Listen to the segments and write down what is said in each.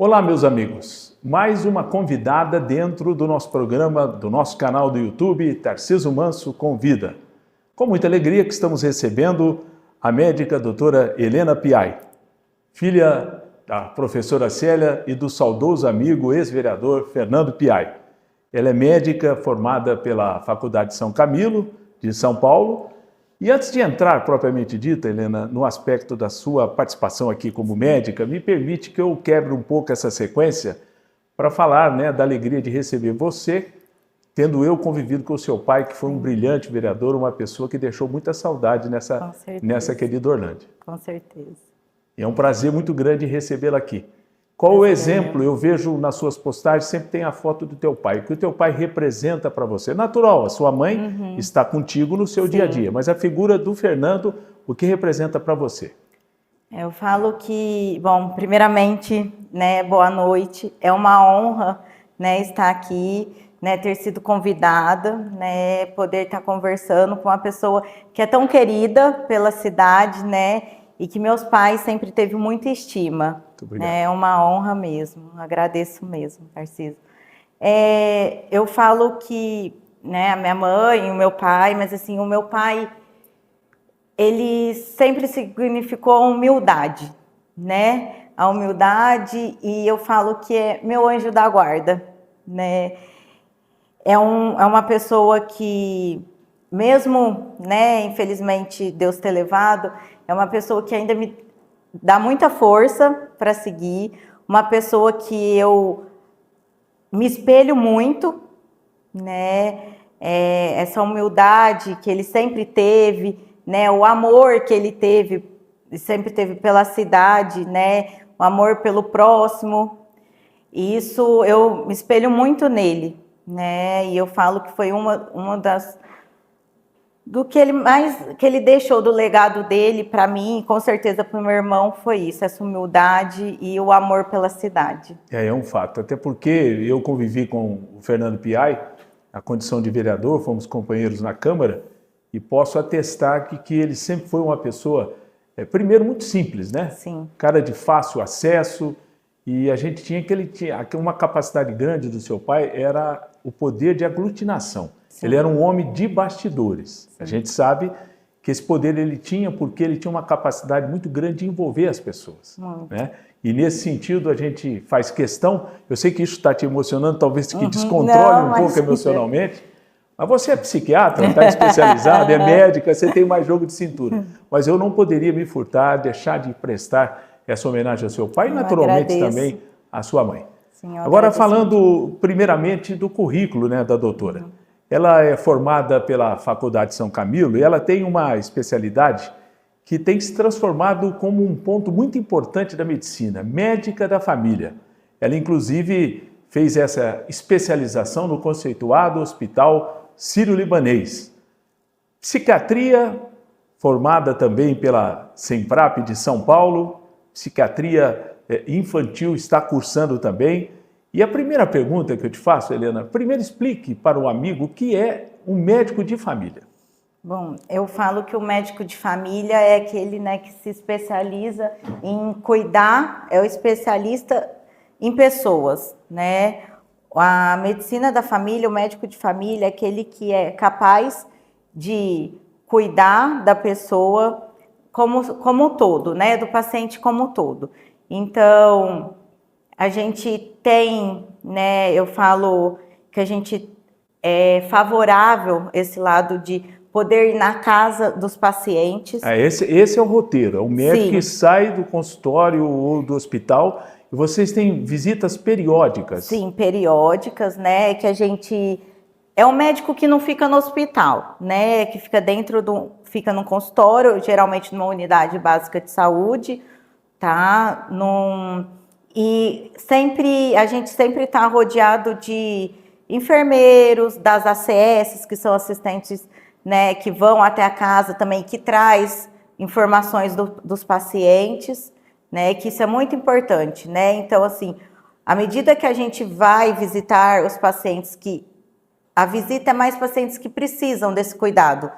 Olá, meus amigos. Mais uma convidada dentro do nosso programa, do nosso canal do YouTube, Tarciso Manso Convida. Com muita alegria que estamos recebendo a médica doutora Helena Piai, filha da professora Célia e do saudoso amigo ex-vereador Fernando Piai. Ela é médica formada pela Faculdade São Camilo, de São Paulo. E antes de entrar, propriamente dita, Helena, no aspecto da sua participação aqui como médica, me permite que eu quebre um pouco essa sequência para falar, da alegria de receber você, tendo eu convivido com o seu pai, que foi um brilhante vereador, uma pessoa que deixou muita saudade nessa querida Orlândia. Com certeza. E é um prazer muito grande recebê-la aqui. Qual o exemplo? Eu vejo nas suas postagens, sempre tem a foto do teu pai. O que o teu pai representa para você? Natural, a sua mãe está contigo no seu dia a dia, mas a figura do Fernando, o que representa para você? Eu falo que, bom, primeiramente, boa noite. É uma honra, estar aqui, ter sido convidada, poder estar conversando com uma pessoa que é tão querida pela cidade, e que meus pais sempre teve muita estima. É uma honra mesmo, agradeço mesmo, Tarciso. Eu falo que a minha mãe, o meu pai, mas assim, o meu pai, ele sempre significou a humildade, a humildade, e eu falo que é meu anjo da guarda, É uma pessoa que, mesmo, infelizmente, Deus ter levado, é uma pessoa que ainda me dá muita força para seguir, uma pessoa que eu me espelho muito, essa humildade que ele sempre teve, o amor que ele sempre teve pela cidade, o amor pelo próximo, e isso eu me espelho muito nele, e eu falo que foi uma das do que ele deixou do legado dele para mim, com certeza para o meu irmão, foi isso, essa humildade e o amor pela cidade. É um fato, até porque eu convivi com o Fernando Piai, na condição de vereador, fomos companheiros na Câmara, e posso atestar que ele sempre foi uma pessoa, primeiro, muito simples, Sim. Cara de fácil acesso, e a gente tinha uma capacidade grande do seu pai, era o poder de aglutinação. Sim. Ele era um homem de bastidores. Sim. A gente sabe que esse poder ele tinha porque ele tinha uma capacidade muito grande de envolver as pessoas. E nesse sentido a gente faz questão, eu sei que isso está te emocionando, talvez que descontrole um pouco emocionalmente, mas você é psiquiatra, está especializado, é médica, você tem mais jogo de cintura. Mas eu não poderia me furtar, deixar de prestar essa homenagem ao seu pai e naturalmente também à sua mãe. Sim, agora falando primeiramente do currículo da doutora. Ela é formada pela Faculdade São Camilo e ela tem uma especialidade que tem se transformado como um ponto muito importante da medicina, médica da família. Ela, inclusive, fez essa especialização no conceituado Hospital Sírio-Libanês. Psiquiatria, formada também pela Semprap de São Paulo, psiquiatria infantil está cursando também. E a primeira pergunta que eu te faço, Helena, primeiro explique para o amigo o que é um médico de família. Bom, eu falo que o médico de família é aquele que se especializa em cuidar, é o especialista em pessoas, A medicina da família, o médico de família é aquele que é capaz de cuidar da pessoa como um todo, do paciente como um todo. Então, a gente tem, eu falo que a gente é favorável esse lado de poder ir na casa dos pacientes. Esse é o roteiro, é o médico Sim. que sai do consultório ou do hospital e vocês têm visitas periódicas. Sim, periódicas, que a gente... É um médico que não fica no hospital, que fica fica no consultório, geralmente numa unidade básica de saúde, tá? E a gente sempre está rodeado de enfermeiros, das ACS, que são assistentes, que vão até a casa também, que traz informações dos pacientes, que isso é muito importante, Então, assim, à medida que a gente vai visitar os pacientes a visita é mais pacientes que precisam desse cuidado,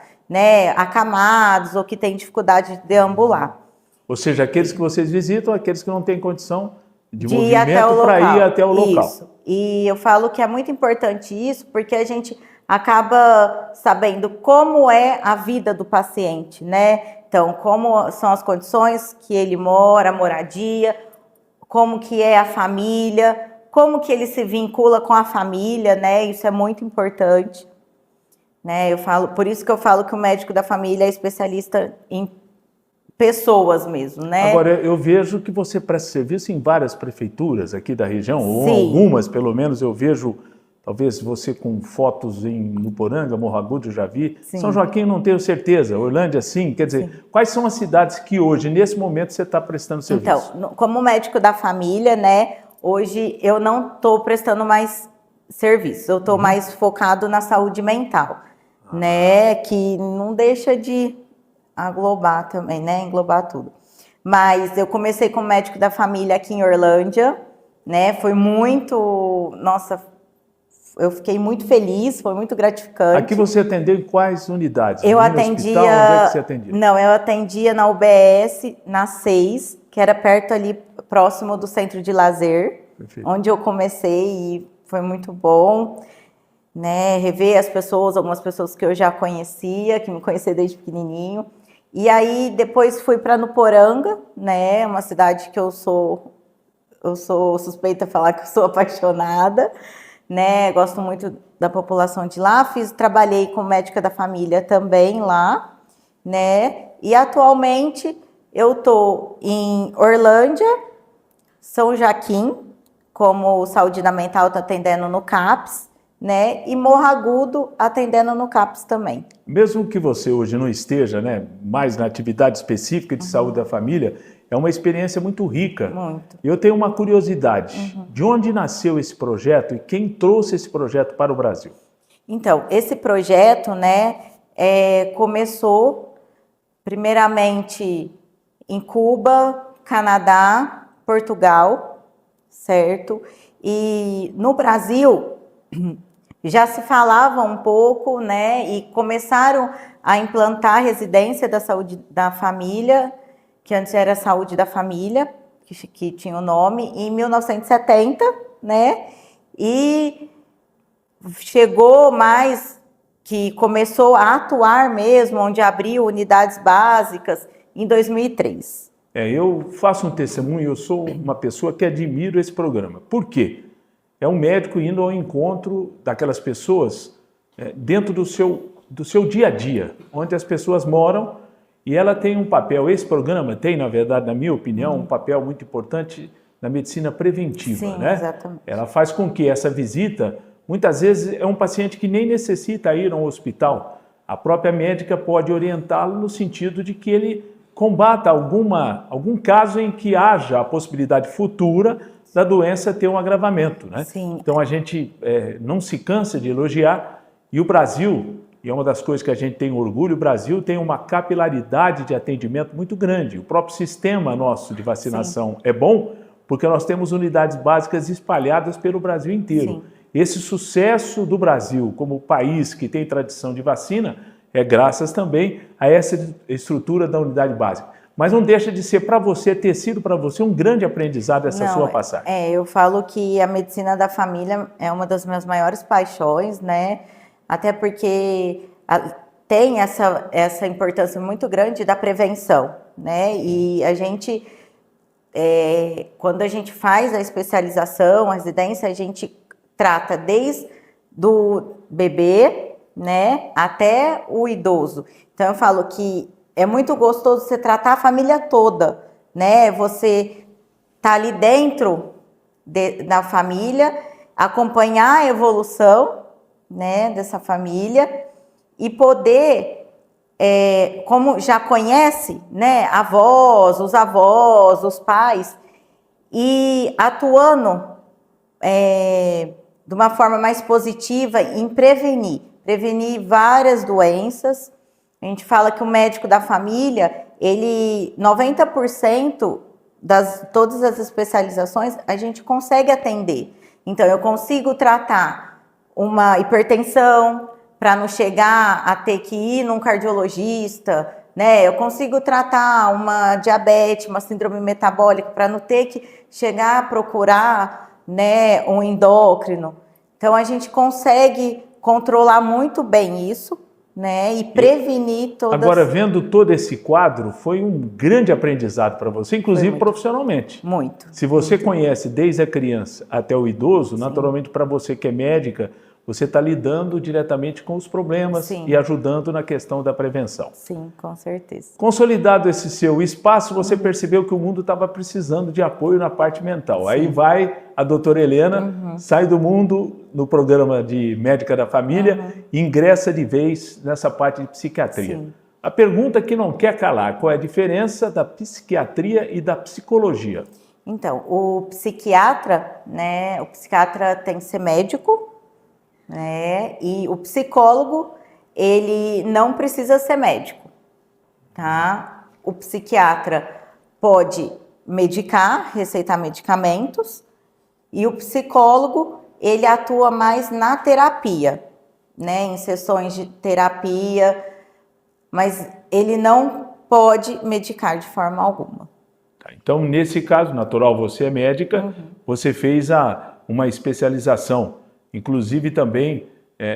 acamados ou que têm dificuldade de deambular. Ou seja, aqueles que vocês visitam, aqueles que não têm condição de movimento para ir até o local. Isso. E eu falo que é muito importante isso, porque a gente acaba sabendo como é a vida do paciente, né? Então, como são as condições que ele mora, a moradia, como que é a família, como que ele se vincula com a família, né? Isso é muito importante, né? Por isso que eu falo que o médico da família é especialista em pessoas mesmo, né? Agora, eu vejo que você presta serviço em várias prefeituras aqui da região, ou Sim. algumas, pelo menos, eu vejo, talvez você com fotos em Nuporanga, Morro Agudo, eu já vi. Sim. São Joaquim, não tenho certeza. Orlândia, sim. Quer dizer, sim. Quais são as cidades que hoje, nesse momento, você está prestando serviço? Então, como médico da família, né, hoje eu não estou prestando mais serviço, eu estou mais focado na saúde mental, né, que não deixa de englobar também, né? Englobar tudo. Mas eu comecei como médico da família aqui em Orlândia, né? Foi muito... Nossa, eu fiquei muito feliz, foi muito gratificante. Aqui você atendeu em quais unidades? Eu atendia... Hospital, onde é que você atendia? Não, eu atendia na UBS, na 6, que era perto ali, próximo do Centro de Lazer. Perfeito. Onde eu comecei e foi muito bom, né? Rever as pessoas, algumas pessoas que eu já conhecia, que me conheciam desde pequenininho. E aí depois fui para Nuporanga, né, uma cidade que eu sou suspeita de falar que eu sou apaixonada, né, gosto muito da população de lá, trabalhei como médica da família também lá, né, e atualmente eu tô em Orlândia, São Joaquim, como saúde mental, tô atendendo no CAPS, né, e Morro Agudo atendendo no CAPS também. Mesmo que você hoje não esteja, né, mais na atividade específica de saúde da família, é uma experiência muito rica. Muito. Eu tenho uma curiosidade. De onde nasceu esse projeto e quem trouxe esse projeto para o Brasil? Então, esse projeto, né, começou primeiramente em Cuba, Canadá, Portugal, certo? E no Brasil já se falava um pouco, né, e começaram a implantar a residência da saúde da família, que antes era saúde da família, que tinha o nome, em 1970, né, e chegou mais, que começou a atuar mesmo, onde abriu unidades básicas, em 2003. Eu faço um testemunho, eu sou uma pessoa que admiro esse programa. Por quê? É um médico indo ao encontro daquelas pessoas dentro do seu dia a dia, onde as pessoas moram, e ela tem um papel, esse programa tem, na verdade, na minha opinião, um papel muito importante na medicina preventiva. Sim, né? Exatamente. Ela faz com que essa visita, muitas vezes é um paciente que nem necessita ir a um hospital, a própria médica pode orientá-lo no sentido de que ele combata algum caso em que haja a possibilidade futura da doença ter um agravamento, né? Sim. Então a gente não se cansa de elogiar, e o Brasil, e é uma das coisas que a gente tem orgulho, o Brasil tem uma capilaridade de atendimento muito grande. O próprio sistema nosso de vacinação é bom, porque nós temos unidades básicas espalhadas pelo Brasil inteiro. Sim. Esse sucesso do Brasil como país que tem tradição de vacina é graças também a essa estrutura da unidade básica. Mas não deixa de ser para você, ter sido para você um grande aprendizado essa sua passagem. Eu falo que a medicina da família é uma das minhas maiores paixões, né? Até porque tem essa importância muito grande da prevenção, né? E a gente, quando a gente faz a especialização, a residência, a gente trata desde do bebê, né, até o idoso. Então eu falo que é muito gostoso você tratar a família toda, né? Você tá ali dentro da família, acompanhar a evolução, né, dessa família e poder, como já conhece, né, os avós, os pais, e atuando de uma forma mais positiva em prevenir várias doenças. A gente fala que o médico da família, 90% todas as especializações, a gente consegue atender. Então, eu consigo tratar uma hipertensão, para não chegar a ter que ir num cardiologista, né? Eu consigo tratar uma diabetes, uma síndrome metabólica, para não ter que chegar a procurar, né, um endócrino. Então, a gente consegue controlar muito bem isso, né, e prevenir todas... Agora, vendo todo esse quadro, foi um grande aprendizado para você, inclusive profissionalmente. Muito. Se você conhece desde a criança até o idoso, naturalmente para você que é médica, você está lidando diretamente com os problemas e ajudando na questão da prevenção. Sim, com certeza. Consolidado esse seu espaço, você percebeu que o mundo estava precisando de apoio na parte mental. Aí vai a doutora Helena, sai do mundo no programa de médica da família e ingressa de vez nessa parte de psiquiatria. Sim. A pergunta que não quer calar, qual é a diferença da psiquiatria e da psicologia? Então, o psiquiatra, né, o psiquiatra tem que ser médico, né? E o psicólogo, ele não precisa ser médico, tá? O psiquiatra pode medicar, receitar medicamentos, e o psicólogo, ele atua mais na terapia, né? Em sessões de terapia, mas ele não pode medicar de forma alguma. Então, nesse caso, natural, você é médica, você fez uma especialização. Inclusive também,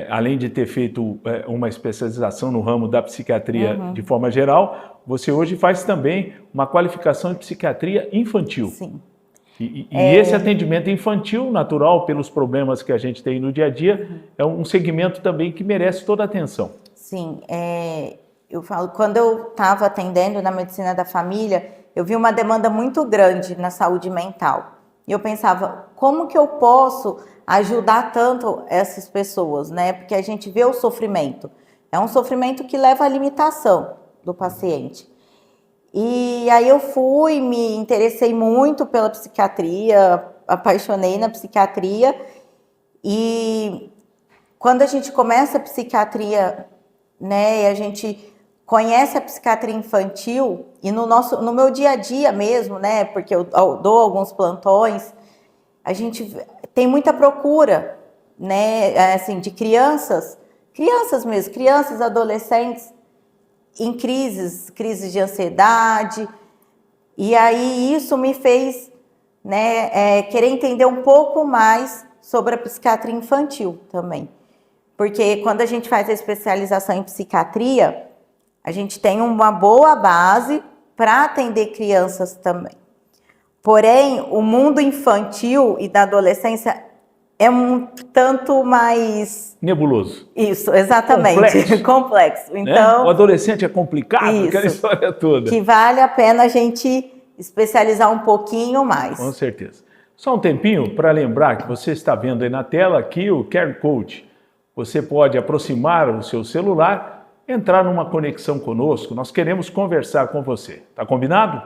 além de ter feito uma especialização no ramo da psiquiatria de forma geral, você hoje faz também uma qualificação em psiquiatria infantil. Sim. E esse atendimento infantil, natural, pelos problemas que a gente tem no dia a dia, é um segmento também que merece toda a atenção. Sim, eu falo, quando eu estava atendendo na medicina da família, eu vi uma demanda muito grande na saúde mental. E eu pensava, como que eu posso ajudar tanto essas pessoas, né? Porque a gente vê o sofrimento. É um sofrimento que leva à limitação do paciente. E aí eu me interessei muito pela psiquiatria, apaixonei na psiquiatria. E quando a gente começa a psiquiatria, né, e a gente conhece a psiquiatria infantil, e no meu dia a dia mesmo, né, porque eu dou alguns plantões, a gente tem muita procura, né, assim, de crianças mesmo, crianças, adolescentes em crises de ansiedade, e aí isso me fez, né, querer entender um pouco mais sobre a psiquiatria infantil também, porque quando a gente faz a especialização em psiquiatria, a gente tem uma boa base para atender crianças também. Porém, o mundo infantil e da adolescência é um tanto mais... nebuloso. Isso, exatamente. Complexo. Então, né? O adolescente é complicado, isso, aquela história toda. Que vale a pena a gente especializar um pouquinho mais. Com certeza. Só um tempinho para lembrar que você está vendo aí na tela aqui o QR Code. Você pode aproximar o seu celular, entrar numa conexão conosco, nós queremos conversar com você. Tá combinado?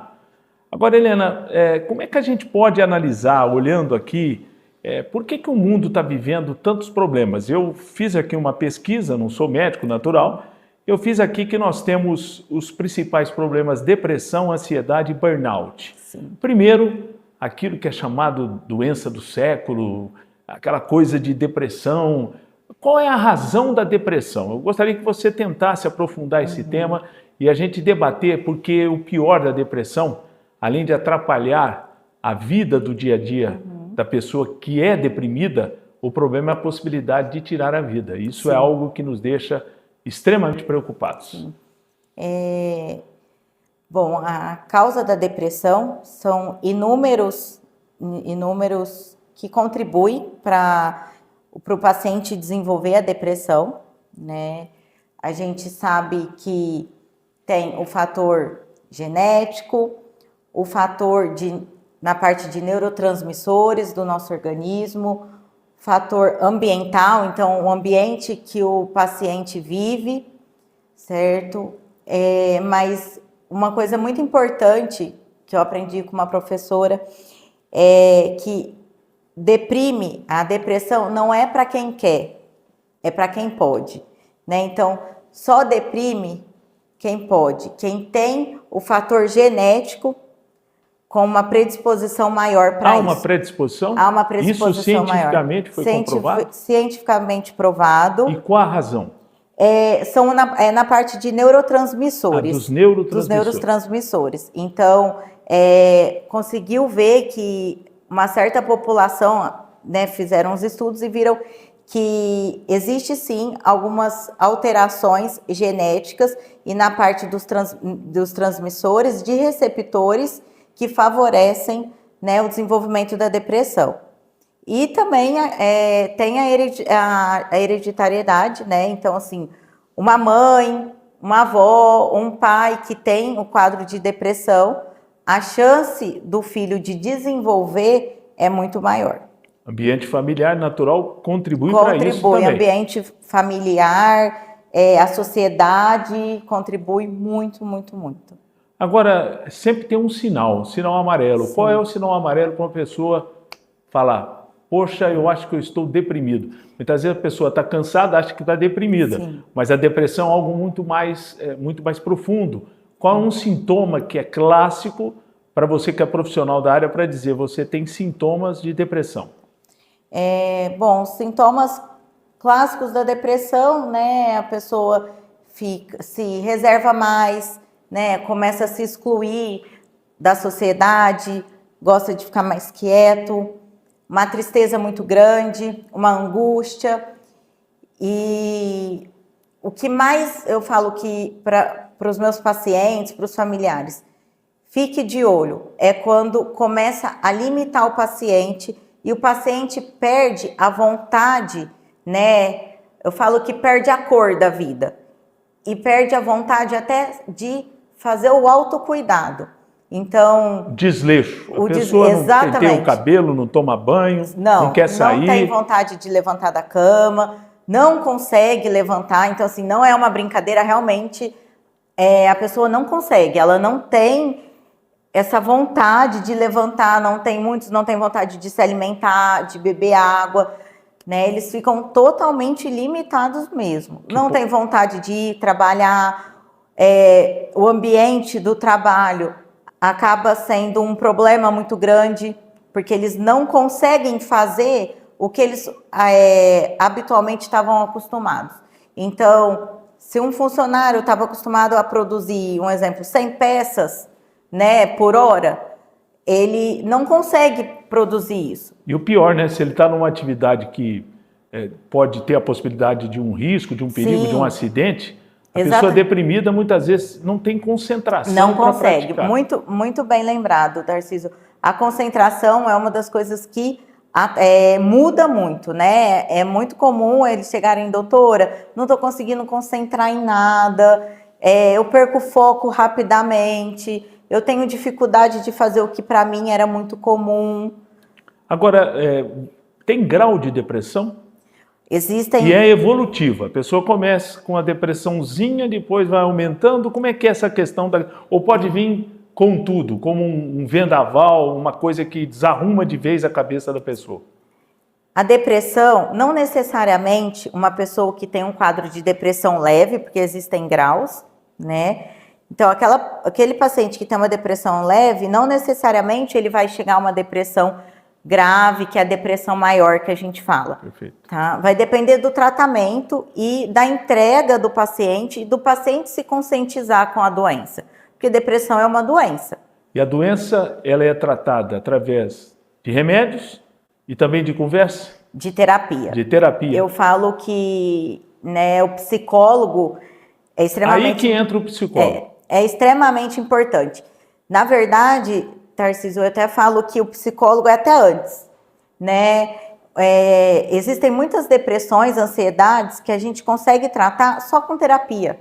Agora, Helena, como é que a gente pode analisar, olhando aqui, por que o mundo está vivendo tantos problemas? Eu fiz aqui uma pesquisa, não sou médico natural, eu fiz aqui que nós temos os principais problemas: depressão, ansiedade e burnout. Sim. Primeiro, aquilo que é chamado doença do século, aquela coisa de depressão. Qual é a razão da depressão? Eu gostaria que você tentasse aprofundar esse tema e a gente debater, porque o pior da depressão, além de atrapalhar a vida do dia a dia da pessoa que é deprimida, o problema é a possibilidade de tirar a vida. Isso é algo que nos deixa extremamente preocupados. Bom, a causa da depressão são inúmeros que contribuem para o paciente desenvolver a depressão, né? A gente sabe que tem o fator genético, o fator na parte de neurotransmissores do nosso organismo, fator ambiental, então o ambiente que o paciente vive, certo? Mas uma coisa muito importante que eu aprendi com uma professora é que a depressão não é para quem quer, é para quem pode, né? Então, só deprime quem pode, quem tem o fator genético com uma predisposição maior para isso. Há uma predisposição? Há uma predisposição maior. Isso cientificamente foi comprovado? Cientificamente provado. E qual a razão? São na parte de neurotransmissores. Dos neurotransmissores. Dos neurotransmissores. Então, conseguiu ver que uma certa população, né, fizeram os estudos e viram que existe sim algumas alterações genéticas e na parte dos transmissores de receptores que favorecem, né, o desenvolvimento da depressão. E também tem a hereditariedade, né? Então, assim, uma mãe, uma avó, um pai que tem o quadro de depressão, a chance do filho de desenvolver é muito maior. Ambiente familiar natural contribui para isso também. Ambiente familiar, a sociedade contribui muito, muito, muito. Agora, sempre tem um sinal amarelo. Sim. Qual é o sinal amarelo para uma pessoa falar, poxa, eu acho que eu estou deprimido? Muitas vezes a pessoa está cansada, acha que está deprimida, sim, mas a depressão é algo muito mais profundo. Qual é um sintoma que é clássico para você que é profissional da área para dizer você tem sintomas de depressão? Bom, sintomas clássicos da depressão, né? A pessoa se reserva mais, né? Começa a se excluir da sociedade, gosta de ficar mais quieto, uma tristeza muito grande, uma angústia. E o que mais eu falo que para os meus pacientes, para os familiares, fique de olho, é quando começa a limitar o paciente e o paciente perde a vontade, né? Eu falo que perde a cor da vida e perde a vontade até de fazer o autocuidado. Então, desleixo. A pessoa não penteia o cabelo, não toma banho, não quer sair. Não tem vontade de levantar da cama, não consegue levantar. Então, assim, não é uma brincadeira, realmente a pessoa não consegue, ela não tem essa vontade de levantar, muitos não têm vontade de se alimentar, de beber água, né? Eles ficam totalmente limitados mesmo. Não tem vontade de ir trabalhar, o ambiente do trabalho acaba sendo um problema muito grande, porque eles não conseguem fazer o que eles habitualmente estavam acostumados. Então, se um funcionário estava acostumado a produzir, um exemplo, 100 peças, né, por hora, ele não consegue produzir isso. E o pior, né, se ele está numa atividade que pode ter a possibilidade de um risco, de um perigo, sim, de um acidente, a pessoa deprimida muitas vezes não tem concentração. Não consegue. Muito, muito bem lembrado, Tarcísio. A concentração é uma das coisas que muda muito, né? É muito comum eles chegarem, doutora, não estou conseguindo concentrar em nada, eu perco foco rapidamente, eu tenho dificuldade de fazer o que para mim era muito comum. Agora, tem grau de depressão? Existem. E é evolutiva. A pessoa começa com a depressãozinha, depois vai aumentando. Como é que é essa questão? Ou pode vir com tudo, como um vendaval, uma coisa que desarruma de vez a cabeça da pessoa? A depressão, não necessariamente uma pessoa que tem um quadro de depressão leve, porque existem graus, né? Então, aquele paciente que tem uma depressão leve, não necessariamente ele vai chegar a uma depressão grave, que é a depressão maior que a gente fala. Perfeito. Tá? Vai depender do tratamento e da entrega do paciente e do paciente se conscientizar com a doença, porque depressão é uma doença. E a doença, ela é tratada através de remédios e também de conversa? De terapia. De terapia. Eu falo que, né, o psicólogo é extremamente... Aí que entra o psicólogo. É extremamente importante. Na verdade, Tarcísio, eu até falo que o psicólogo é até antes, né? Existem muitas depressões, ansiedades que a gente consegue tratar só com terapia.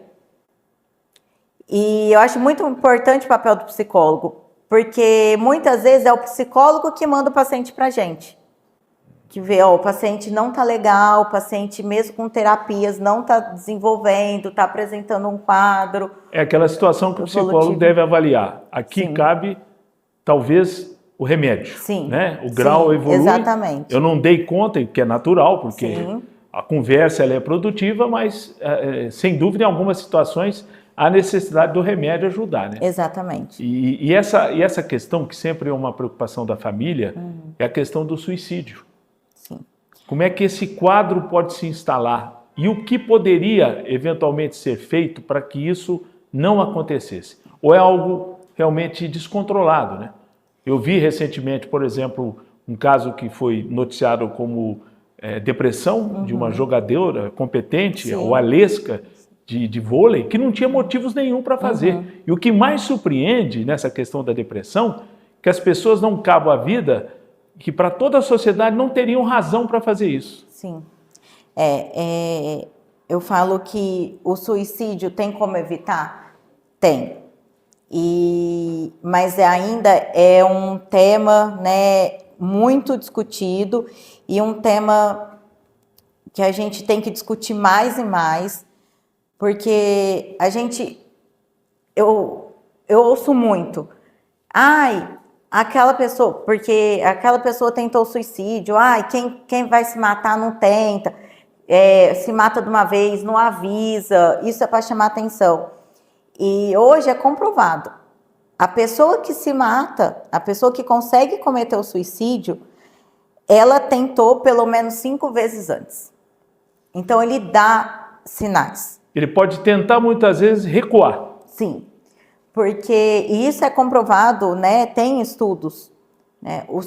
E eu acho muito importante o papel do psicólogo, porque muitas vezes é o psicólogo que manda o paciente pra gente. Que vê, o paciente não tá legal, o paciente mesmo com terapias não tá desenvolvendo, tá apresentando um quadro. É aquela situação que o psicólogo deve avaliar. Aqui, sim, cabe talvez o remédio, sim, né? O grau, sim, evolui. Exatamente. Eu não dei conta, que é natural, porque, sim, a conversa ela é produtiva, mas sem dúvida em algumas situações há necessidade do remédio ajudar, né? Exatamente. E essa questão que sempre é uma preocupação da família, é a questão do suicídio. Sim. Como é que esse quadro pode se instalar e o que poderia eventualmente ser feito para que isso não acontecesse? Ou é algo realmente descontrolado, né? Eu vi recentemente, por exemplo, um caso que foi noticiado como depressão de uma jogadora competente, o Alesca, de vôlei, que não tinha motivos nenhum para fazer. E o que mais surpreende nessa questão da depressão, que as pessoas não cabem a vida, que para toda a sociedade não teriam razão para fazer isso. Sim. Eu falo que o suicídio tem como evitar? Tem. Mas ainda é um tema, né, muito discutido e um tema que a gente tem que discutir mais e mais, porque eu ouço muito, aquela pessoa, porque aquela pessoa tentou suicídio, quem vai se matar não tenta, se mata de uma vez, não avisa, isso é para chamar atenção. E hoje é comprovado, a pessoa que se mata, a pessoa que consegue cometer o suicídio, ela tentou pelo menos 5 vezes antes. Então ele dá sinais. Ele pode tentar muitas vezes recuar. Sim, porque isso é comprovado, né? Tem estudos, né? O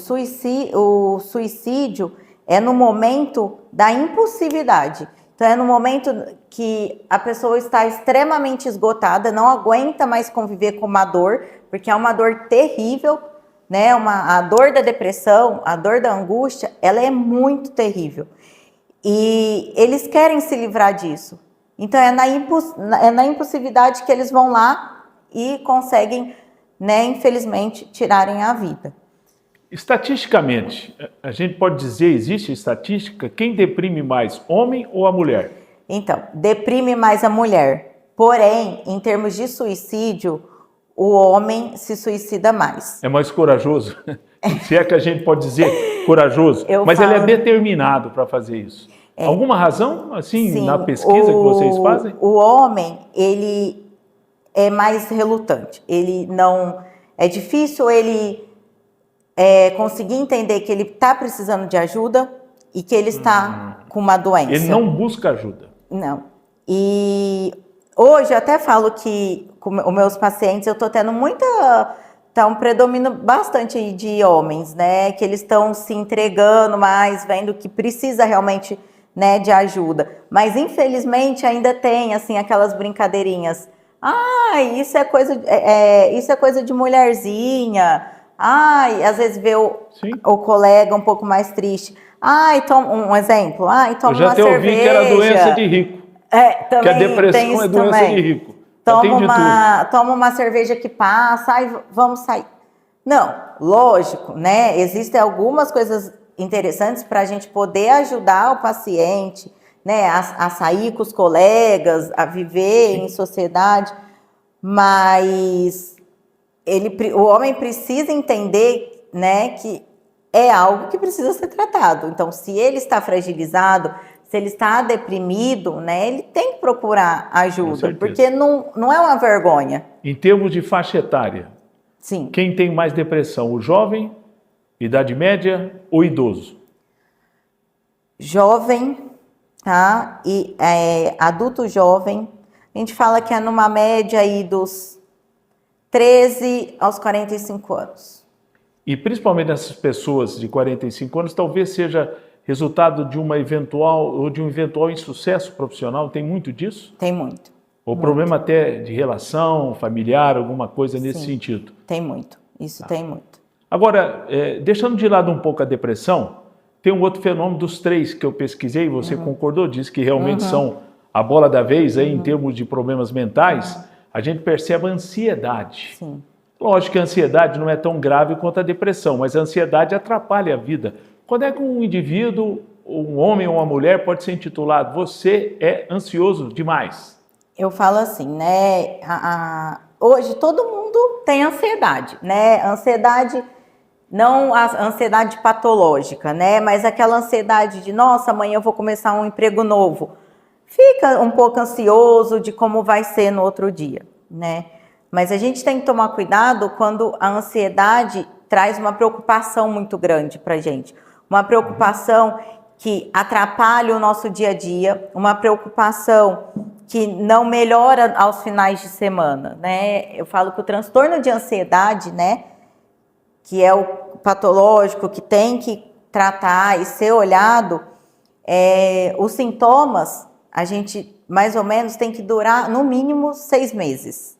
suicídio é no momento da impulsividade. Então é no momento que a pessoa está extremamente esgotada, não aguenta mais conviver com uma dor, porque é uma dor terrível, né? A dor da depressão, a dor da angústia, ela é muito terrível. E eles querem se livrar disso. Então é na impulsividade que eles vão lá e conseguem, né, infelizmente, tirarem a vida. Estatisticamente, a gente pode dizer, existe estatística, quem deprime mais, homem ou a mulher? Então, deprime mais a mulher. Porém, em termos de suicídio, o homem se suicida mais. É mais corajoso? Se é que a gente pode dizer corajoso. Mas ele é determinado para fazer isso. Alguma razão, assim, sim, na pesquisa que vocês fazem? O homem, ele é mais relutante. Ele não... É difícil ele conseguir entender que ele está precisando de ajuda e que ele está com uma doença. Ele não busca ajuda. Não. E hoje eu até falo que com os meus pacientes eu estou tendo tá um predomínio bastante de homens, né? Que eles estão se entregando mais, vendo que precisa realmente, né, de ajuda. Mas infelizmente ainda tem assim aquelas brincadeirinhas. Isso é coisa de mulherzinha. Às vezes vê o colega um pouco mais triste. Toma um exemplo. Toma uma cerveja. Eu já até ouvi que era doença de rico. Também que a depressão é doença também. de rico. Toma uma cerveja que passa, vamos sair. Não, lógico, né? Existem algumas coisas interessantes para a gente poder ajudar o paciente, né? A sair com os colegas, a viver em sociedade, mas o homem precisa entender, né, que é algo que precisa ser tratado. Então, se ele está fragilizado, se ele está deprimido, né, ele tem que procurar ajuda, porque não é uma vergonha. Em termos de faixa etária, sim, quem tem mais depressão, o jovem, idade média ou idoso? Jovem, tá? E adulto jovem, a gente fala que é numa média aí dos 13 aos 45 anos. E principalmente nessas pessoas de 45 anos, talvez seja resultado de um eventual insucesso profissional. Tem muito disso? Tem muito. Ou problema até de relação familiar, alguma coisa nesse sentido? Tem muito. Isso tem muito. Agora, deixando de lado um pouco a depressão, tem um outro fenômeno dos 3 que eu pesquisei, você concordou, diz que realmente são a bola da vez aí, em termos de problemas mentais. A gente percebe a ansiedade. Sim. Lógico que a ansiedade não é tão grave quanto a depressão, mas a ansiedade atrapalha a vida. Quando é que um indivíduo, um homem ou uma mulher, pode ser intitulado, você é ansioso demais? Eu falo assim, né? Hoje todo mundo tem ansiedade, né? Ansiedade, não a ansiedade patológica, né? Mas aquela ansiedade de, nossa, amanhã eu vou começar um emprego novo. Fica um pouco ansioso de como vai ser no outro dia, né? Mas a gente tem que tomar cuidado quando a ansiedade traz uma preocupação muito grande pra gente. Uma preocupação que atrapalha o nosso dia a dia, uma preocupação que não melhora aos finais de semana, né? Eu falo que o transtorno de ansiedade, né, que é o patológico que tem que tratar e ser olhado, os sintomas, a gente mais ou menos tem que durar no mínimo 6 meses.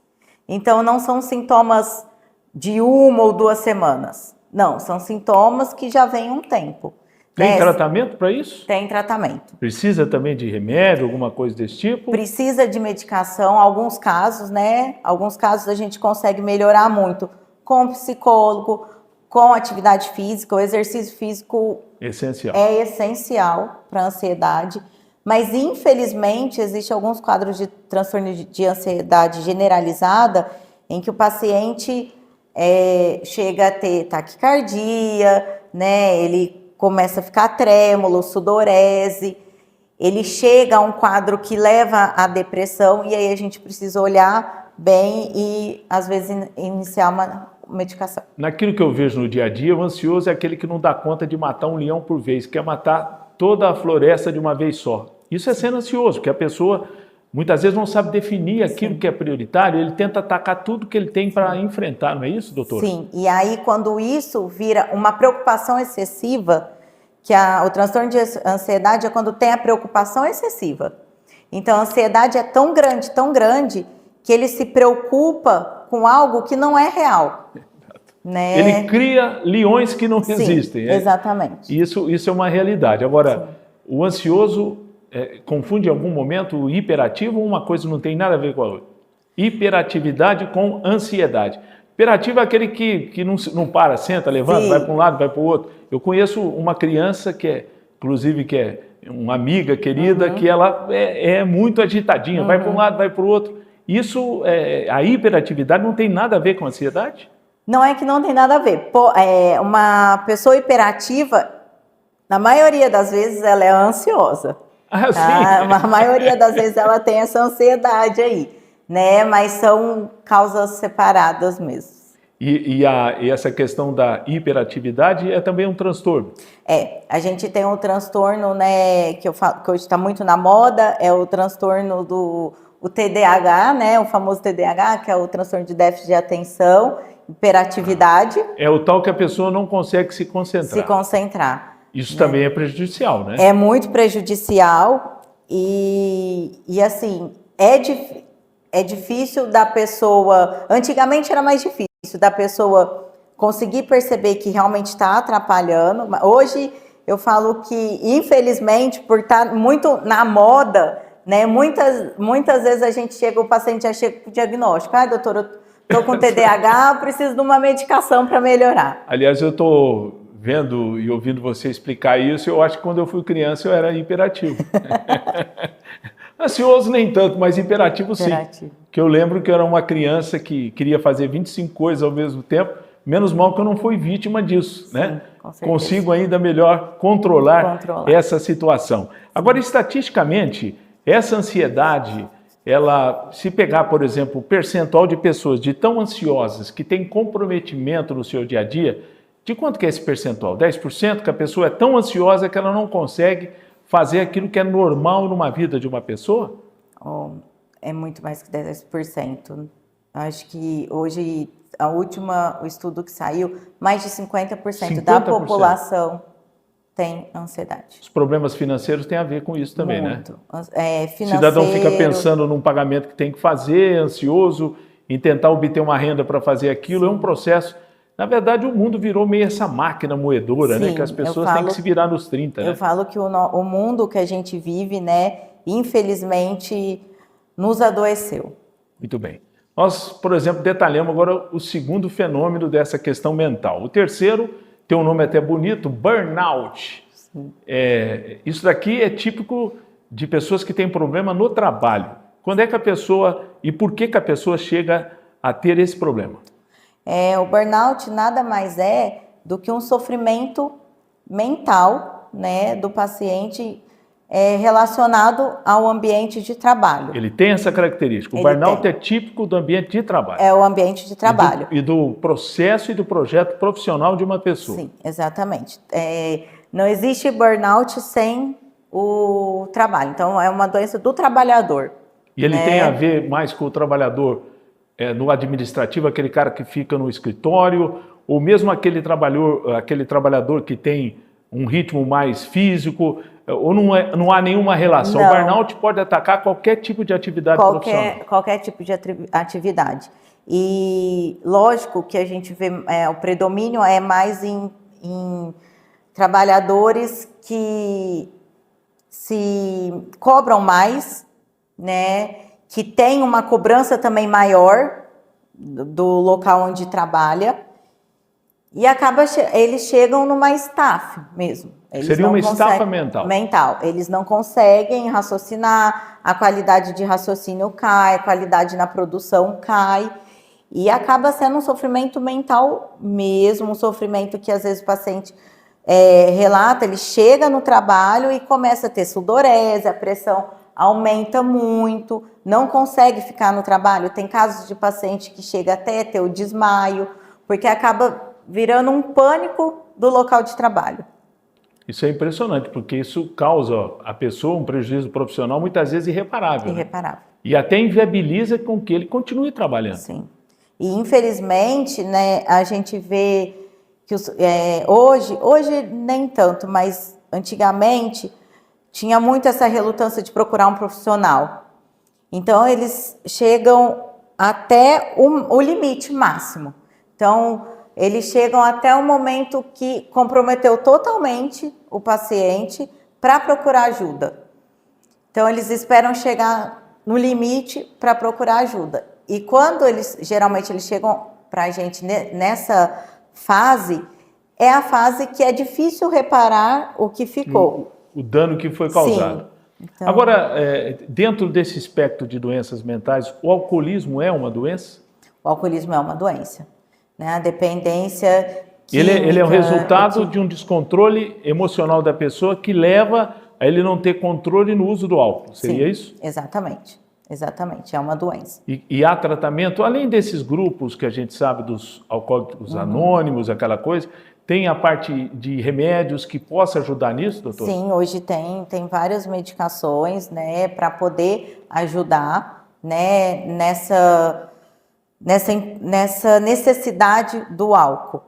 Então, não são sintomas de 1 ou 2 semanas. Não, são sintomas que já vêm um tempo. Tem tratamento para isso? Tem tratamento. Precisa também de remédio, alguma coisa desse tipo? Precisa de medicação, alguns casos, né? Alguns casos a gente consegue melhorar muito com psicólogo, com atividade física. O exercício físico essencial. É essencial para a ansiedade. Mas, infelizmente, existem alguns quadros de transtorno de ansiedade generalizada em que o paciente chega a ter taquicardia, né? Ele começa a ficar trêmulo, sudorese, ele chega a um quadro que leva à depressão e aí a gente precisa olhar bem e, às vezes, iniciar uma medicação. Naquilo que eu vejo no dia a dia, o ansioso é aquele que não dá conta de matar um leão por vez, quer matar toda a floresta de uma vez só. Isso é ser ansioso, porque a pessoa muitas vezes não sabe definir aquilo que é prioritário, ele tenta atacar tudo que ele tem para enfrentar, não é isso, doutora? Sim, e aí quando isso vira uma preocupação excessiva, que o transtorno de ansiedade é quando tem a preocupação excessiva. Então a ansiedade é tão grande, que ele se preocupa com algo que não é real. Né? Ele cria leões que não existem. Exatamente. Isso é uma realidade. Agora, o ansioso confunde em algum momento o hiperativo ou uma coisa não tem nada a ver com a outra? Hiperatividade com ansiedade. Hiperativo é aquele que não para, senta, levanta, vai para um lado, vai para o outro. Eu conheço uma criança inclusive que é uma amiga querida, que ela é muito agitadinha, vai para um lado, vai para o outro. Isso, a hiperatividade não tem nada a ver com a ansiedade? Não é que não tem nada a ver. Uma pessoa hiperativa, na maioria das vezes, ela é ansiosa. Ah, sim. A maioria das vezes ela tem essa ansiedade aí, né? Mas são causas separadas mesmo. E essa questão da hiperatividade é também um transtorno? A gente tem um transtorno, né, que hoje está muito na moda, é o transtorno o TDAH, né, o famoso TDAH, que é o transtorno de déficit de atenção, hiperatividade. É o tal que a pessoa não consegue se concentrar. Isso também é prejudicial, né? É muito prejudicial e assim, é difícil da pessoa... Antigamente era mais difícil da pessoa conseguir perceber que realmente está atrapalhando. Hoje eu falo que, infelizmente, por estar muito na moda, né, muitas vezes o paciente já chega com o diagnóstico. Doutor, eu estou com TDAH, preciso de uma medicação para melhorar. Aliás, eu estou vendo e ouvindo você explicar isso, eu acho que quando eu fui criança eu era hiperativo. Ansioso nem tanto, mas hiperativo sim. Que eu lembro que eu era uma criança que queria fazer 25 coisas ao mesmo tempo, menos mal que eu não fui vítima disso, sim, né? Consigo ainda melhor controlar essa situação. Agora, estatisticamente, essa ansiedade, ela, se pegar, por exemplo, o percentual de pessoas tão ansiosas que têm comprometimento no seu dia a dia, de quanto que é esse percentual? 10%? Que a pessoa é tão ansiosa que ela não consegue fazer aquilo que é normal numa vida de uma pessoa? É muito mais que 10%. Acho que hoje, o estudo que saiu, mais de 50% da população tem ansiedade. Os problemas financeiros têm a ver com isso também, muito, né? O cidadão fica pensando num pagamento que tem que fazer, ansioso, em tentar obter uma renda para fazer aquilo. Sim. É um processo... Na verdade, o mundo virou meio essa máquina moedora, sim, né? Que as pessoas têm que se virar nos 30, né? Eu falo que o mundo que a gente vive, né, infelizmente, nos adoeceu. Muito bem. Nós, por exemplo, detalhamos agora o segundo fenômeno dessa questão mental. O terceiro tem um nome até bonito, burnout. Isso daqui é típico de pessoas que têm problema no trabalho. Quando é que a pessoa, e por que a pessoa chega a ter esse problema? O burnout nada mais é do que um sofrimento mental, né, do paciente relacionado ao ambiente de trabalho. Ele tem essa característica. O burnout é típico do ambiente de trabalho. É o ambiente de trabalho. E do processo e do projeto profissional de uma pessoa. Sim, exatamente. Não existe burnout sem o trabalho. Então, é uma doença do trabalhador. E ele né? tem a ver mais com o trabalhador no administrativo, aquele cara que fica no escritório, ou mesmo aquele trabalhador que tem um ritmo mais físico, ou não há nenhuma relação? Não. O burnout pode atacar qualquer tipo de atividade profissional. Qualquer tipo de atividade. E lógico que a gente vê o predomínio é mais em trabalhadores que se cobram mais, né? Que tem uma cobrança também maior do local onde trabalha, e eles chegam numa estafa mesmo. Seria uma estafa mental. Eles não conseguem raciocinar, a qualidade de raciocínio cai, a qualidade na produção cai, e acaba sendo um sofrimento mental mesmo, um sofrimento que às vezes o paciente relata, ele chega no trabalho e começa a ter sudorese, a pressão aumenta muito, não consegue ficar no trabalho. Tem casos de paciente que chega até a ter o desmaio, porque acaba virando um pânico do local de trabalho. Isso é impressionante, porque isso causa à pessoa um prejuízo profissional muitas vezes irreparável. Irreparável. Né? E até inviabiliza com que ele continue trabalhando. Sim. E infelizmente, né, a gente vê que hoje nem tanto, mas antigamente tinha muito essa relutância de procurar um profissional. Então, eles chegam até o limite máximo. Então, eles chegam até o momento que comprometeu totalmente o paciente para procurar ajuda. Então, eles esperam chegar no limite para procurar ajuda. E quando geralmente eles chegam para a gente nessa fase, é a fase que é difícil reparar o que ficou. O dano que foi causado. Sim. Então... Agora, dentro desse espectro de doenças mentais, o alcoolismo é uma doença? O alcoolismo é uma doença. Né? A dependência química... Ele é o resultado de um descontrole emocional da pessoa que leva a ele não ter controle no uso do álcool. Seria isso? Exatamente. Exatamente, é uma doença. E há tratamento, além desses grupos que a gente sabe dos alcoólicos anônimos, aquela coisa, tem a parte de remédios que possa ajudar nisso, doutor? Sim, hoje tem várias medicações, né, para poder ajudar, né, nessa necessidade do álcool.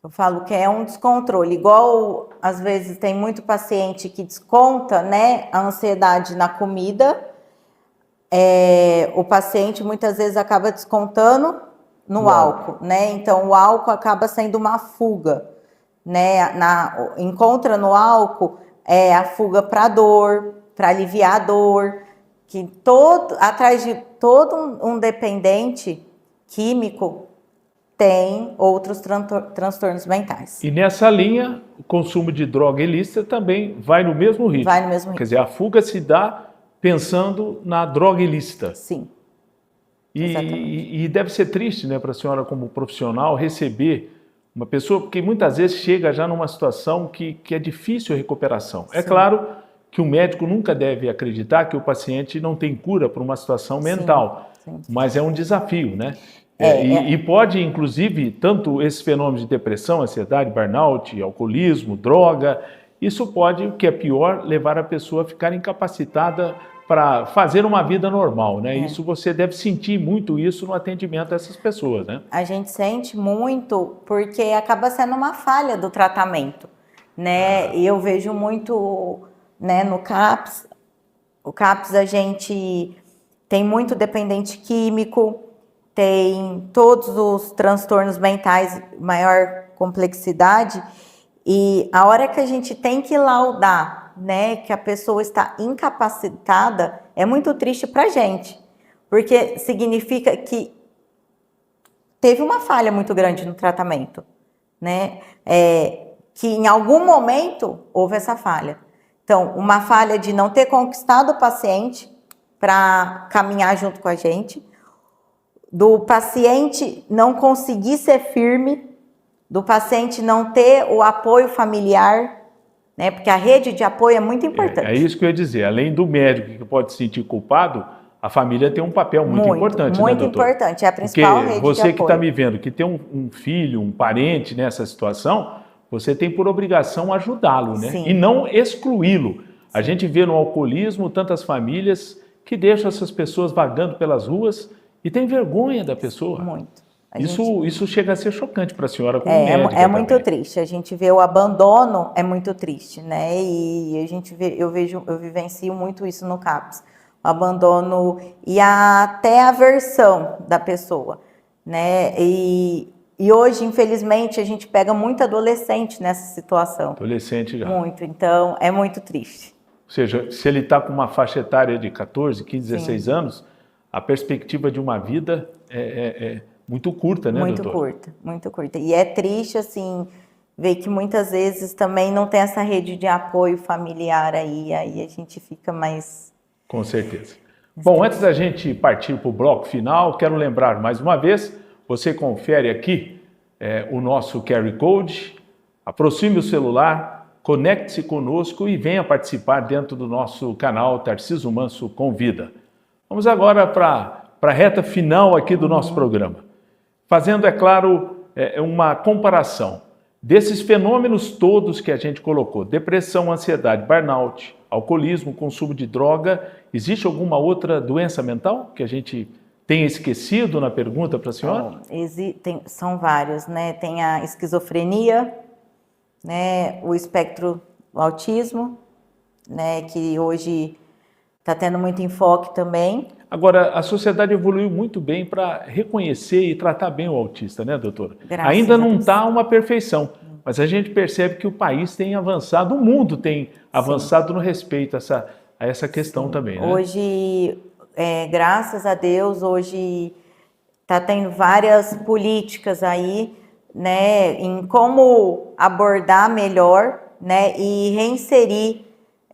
Eu falo que é um descontrole, igual às vezes tem muito paciente que desconta, né, a ansiedade na comida. O paciente muitas vezes acaba descontando no álcool, né? Então o álcool acaba sendo uma fuga, né? Encontra no álcool a fuga para dor, para aliviar a dor, que atrás de todo um dependente químico tem outros transtornos mentais. E nessa linha, o consumo de droga ilícita também vai no mesmo ritmo. Vai no mesmo ritmo. Quer dizer, a fuga se dá pensando na droga ilícita. Sim. E deve ser triste, né, para a senhora como profissional receber uma pessoa, porque muitas vezes chega já numa situação que é difícil a recuperação. Sim. É claro que o médico nunca deve acreditar que o paciente não tem cura para uma situação mental, sim. Mas é um desafio, né? E pode, inclusive, tanto esses fenômenos de depressão, ansiedade, burnout, alcoolismo, droga, isso pode, o que é pior, levar a pessoa a ficar incapacitada para fazer uma vida normal, né? Isso você deve sentir muito isso no atendimento dessas pessoas, né? A gente sente muito porque acaba sendo uma falha do tratamento, né? E eu vejo muito, né, no CAPS. O CAPS a gente tem muito dependente químico, tem todos os transtornos mentais, maior complexidade, e a hora que a gente tem que laudar, né, que a pessoa está incapacitada, é muito triste para a gente, porque significa que teve uma falha muito grande no tratamento, né, que em algum momento houve essa falha. Então, uma falha de não ter conquistado o paciente para caminhar junto com a gente, do paciente não conseguir ser firme, do paciente não ter o apoio familiar, né? Porque a rede de apoio é muito importante. É isso que eu ia dizer. Além do médico que pode se sentir culpado, a família tem um papel muito importante, muito, né, doutor? Muito importante, é a principal rede de apoio. Você que está me vendo, que tem um filho, um parente nessa situação, você tem por obrigação ajudá-lo, né? Sim. E não excluí-lo. A gente vê no alcoolismo tantas famílias que deixam essas pessoas vagando pelas ruas e tem vergonha da pessoa. Muito. Isso chega a ser chocante para a senhora como É médica muito também. triste. A gente vê o abandono, é muito triste, né? E eu vivencio muito isso no CAPS. O abandono e até a aversão da pessoa, né? E hoje, infelizmente, a gente pega muito adolescente nessa situação. Adolescente já. Muito. Então, é muito triste. Ou seja, se ele está com uma faixa etária de 14, 15, 16 Sim. anos, a perspectiva de uma vida é muito curta, né, Muito doutor? curta, muito curta. E é triste, assim, ver que muitas vezes também não tem essa rede de apoio familiar aí a gente fica mais... Com certeza. Bom, antes da gente partir para o bloco final, quero lembrar mais uma vez, você confere aqui o nosso QR Code, aproxime o celular, conecte-se conosco e venha participar dentro do nosso canal Tarcísio Manso Convida. Vamos agora para a reta final aqui do nosso programa. Fazendo, é claro, uma comparação desses fenômenos todos que a gente colocou, depressão, ansiedade, burnout, alcoolismo, consumo de droga, existe alguma outra doença mental que a gente tenha esquecido na pergunta para a senhora? São vários, né? Tem a esquizofrenia, né? O espectro do autismo, né? Que hoje está tendo muito enfoque também. Agora, a sociedade evoluiu muito bem para reconhecer e tratar bem o autista, né, doutora? Graças Ainda a não Deus. está uma perfeição, mas a gente percebe que o país tem avançado, o mundo tem avançado no respeito a essa questão também, né? Hoje, graças a Deus, hoje está tendo várias políticas aí, né, em como abordar melhor, né, e reinserir,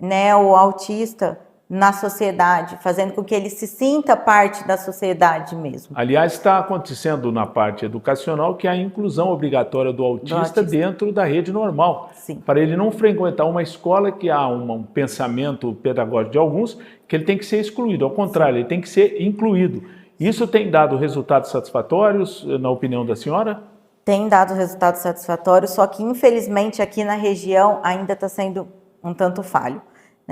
né, o autista na sociedade, fazendo com que ele se sinta parte da sociedade mesmo. Aliás, está acontecendo na parte educacional que é a inclusão obrigatória do autista dentro da rede normal. Sim. Para ele não frequentar uma escola que há um pensamento pedagógico de alguns que ele tem que ser excluído. Ao contrário, ele tem que ser incluído. Isso tem dado resultados satisfatórios, na opinião da senhora? Tem dado resultados satisfatórios, só que infelizmente aqui na região ainda está sendo um tanto falho.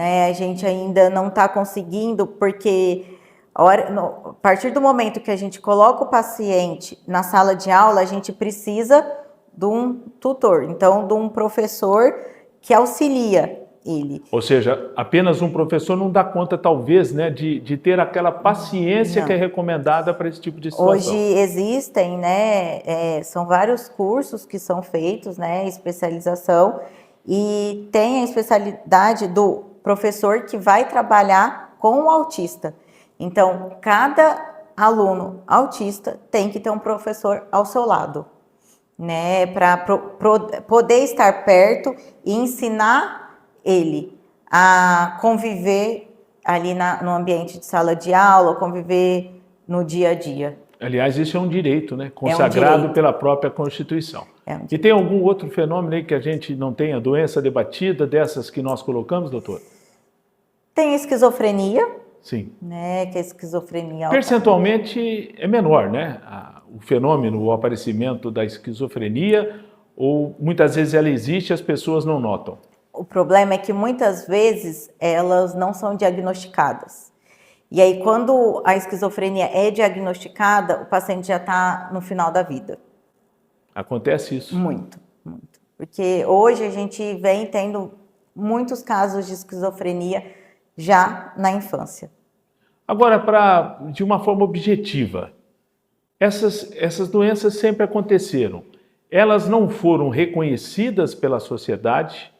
A gente ainda não está conseguindo, porque a partir do momento que a gente coloca o paciente na sala de aula, a gente precisa de um tutor, então de um professor que auxilia ele. Ou seja, apenas um professor não dá conta, talvez, né, de ter aquela paciência que é recomendada para esse tipo de situação. Hoje existem, né, são vários cursos que são feitos, né, especialização, e tem a especialidade do professor que vai trabalhar com o autista. Então, cada aluno autista tem que ter um professor ao seu lado, né, para poder estar perto e ensinar ele a conviver ali no ambiente de sala de aula, conviver no dia a dia. Aliás, isso é um direito, né, consagrado pela própria Constituição. E tem algum outro fenômeno aí que a gente não tenha doença debatida dessas que nós colocamos, doutor? Tem a esquizofrenia. Sim. Né, que a esquizofrenia... Percentualmente é menor, né? O fenômeno, o aparecimento da esquizofrenia, ou muitas vezes ela existe e as pessoas não notam. O problema é que muitas vezes elas não são diagnosticadas. E aí, quando a esquizofrenia é diagnosticada, o paciente já está no final da vida. Acontece isso? Muito, muito. Porque hoje a gente vem tendo muitos casos de esquizofrenia já na infância. Agora, de uma forma objetiva, essas doenças sempre aconteceram. Elas não foram reconhecidas pela sociedade,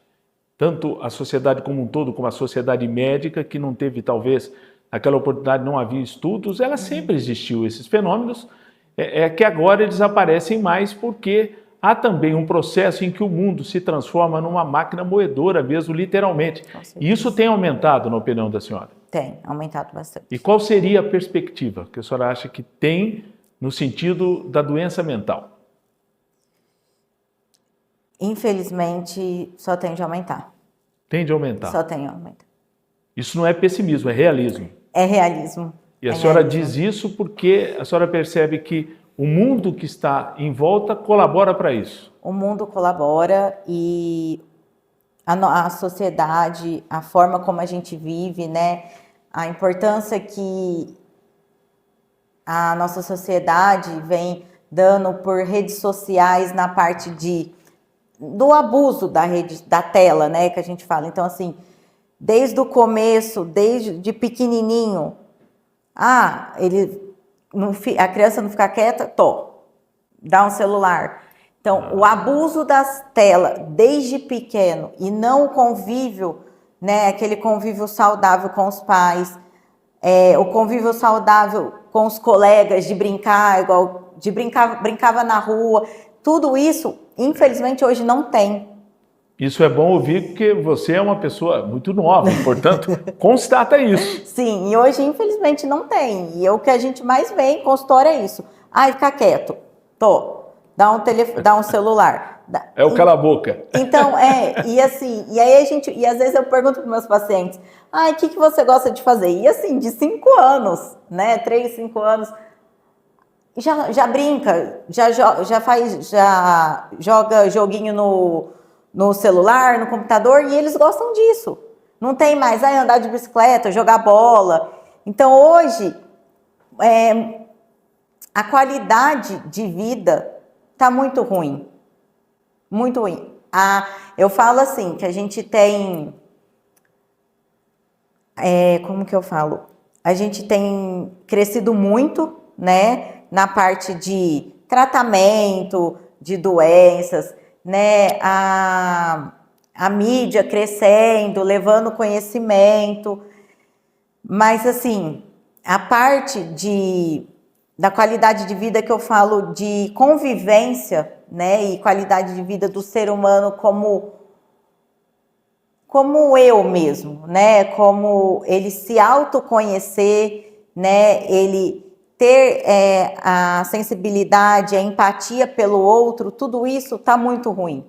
tanto a sociedade como um todo, como a sociedade médica, que não teve, talvez, naquela oportunidade não havia estudos, ela sempre existiu, esses fenômenos, que agora eles aparecem mais porque há também um processo em que o mundo se transforma numa máquina moedora mesmo, literalmente. E isso tem aumentado, na opinião da senhora? Tem, aumentado bastante. E qual seria a perspectiva que a senhora acha que tem no sentido da doença mental? Infelizmente, só tende a aumentar. Tende a aumentar? Só tende a aumentar. Isso não é pessimismo, é realismo. É realismo. E a senhora diz isso porque a senhora percebe que o mundo que está em volta colabora para isso. O mundo colabora e a sociedade, a forma como a gente vive, né? A importância que a nossa sociedade vem dando por redes sociais na parte do abuso da tela, né? Que a gente fala. Então, assim, desde o começo, desde pequenininho, a criança não ficar quieta, dá um celular. Então, o abuso das telas desde pequeno e não o convívio, né, aquele convívio saudável com os pais, o convívio saudável com os colegas, de brincar, brincava na rua, tudo isso, infelizmente, hoje não tem. Isso é bom ouvir porque você é uma pessoa muito nova, portanto, constata isso. Sim, e hoje, infelizmente, não tem. E o que a gente mais vê em consultório é isso. Fica quieto. Dá um celular. É o cala-boca. Então, e assim, e às vezes eu pergunto para meus pacientes, o que você gosta de fazer? E assim, de 5 anos, né, 3, 5 anos, já brinca, já joga joguinho no celular, no computador, e eles gostam disso. Não tem mais, andar de bicicleta, jogar bola. Então, hoje, a qualidade de vida está muito ruim. Muito ruim. Eu falo assim, que a gente tem... como que eu falo? A gente tem crescido muito, né? Na parte de tratamento, de doenças, né? A mídia crescendo, levando conhecimento. Mas, assim, a parte da qualidade de vida que eu falo de convivência, né, e qualidade de vida do ser humano como eu mesmo, né, como ele se autoconhecer, né, ele ter a sensibilidade, a empatia pelo outro, tudo isso está muito ruim.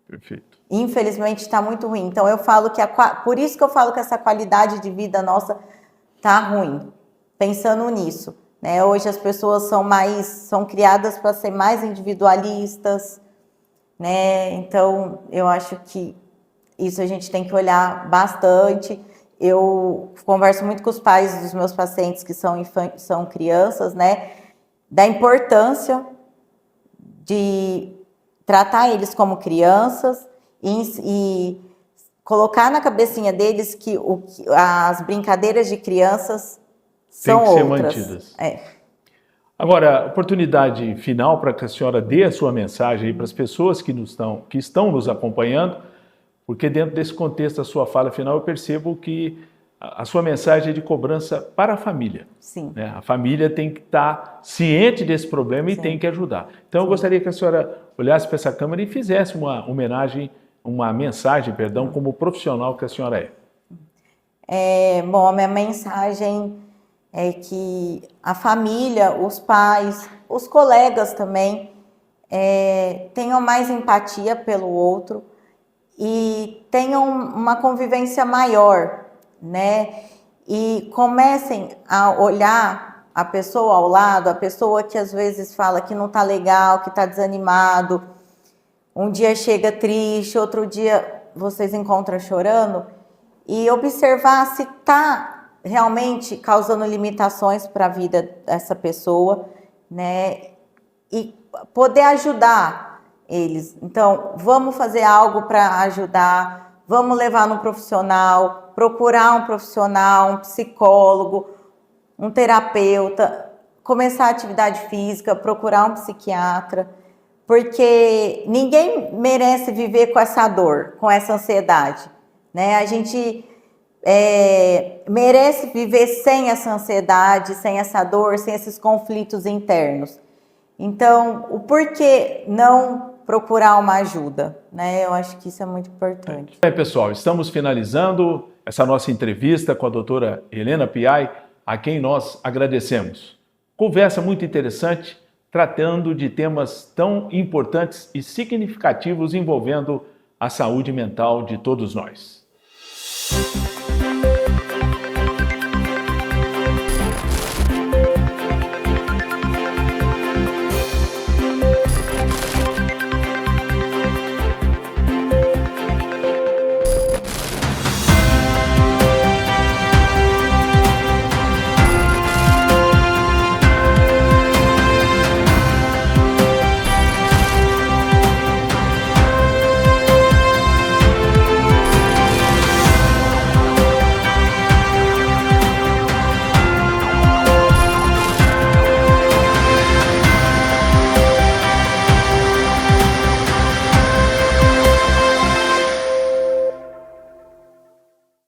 Perfeito. Infelizmente está muito ruim. Então eu falo que por isso que eu falo que essa qualidade de vida nossa está ruim. Pensando nisso. Né? Hoje as pessoas são criadas para ser mais individualistas, né? Então eu acho que isso a gente tem que olhar bastante. Eu converso muito com os pais dos meus pacientes que são crianças, né? Da importância de tratar eles como crianças e colocar na cabecinha deles que as brincadeiras de crianças são outras. Tem que ser mantidas. Agora, oportunidade final para que a senhora dê a sua mensagem para as pessoas que estão nos acompanhando, porque dentro desse contexto da sua fala final eu percebo que a sua mensagem é de cobrança para a família. Sim. Né? A família tem que estar ciente desse problema e tem que ajudar. Então eu gostaria que a senhora olhasse para essa câmera e fizesse uma mensagem, como profissional que a senhora é. Bom, a minha mensagem é que a família, os pais, os colegas também tenham mais empatia pelo outro e tenham uma convivência maior, né? E comecem a olhar a pessoa ao lado, a pessoa que às vezes fala que não tá legal, que tá desanimado, um dia chega triste, outro dia vocês encontram chorando, e observar se tá realmente causando limitações para a vida dessa pessoa, né? E poder ajudar eles. Então, vamos fazer algo para ajudar, vamos levar no profissional, procurar um profissional, um psicólogo, um terapeuta, começar a atividade física, procurar um psiquiatra, porque ninguém merece viver com essa dor, com essa ansiedade, né? A gente merece viver sem essa ansiedade, sem essa dor, sem esses conflitos internos. Então, o porquê não procurar uma ajuda, né? Eu acho que isso é muito importante. Pessoal, estamos finalizando essa nossa entrevista com a doutora Helena Piai, a quem nós agradecemos. Conversa muito interessante, tratando de temas tão importantes e significativos envolvendo a saúde mental de todos nós.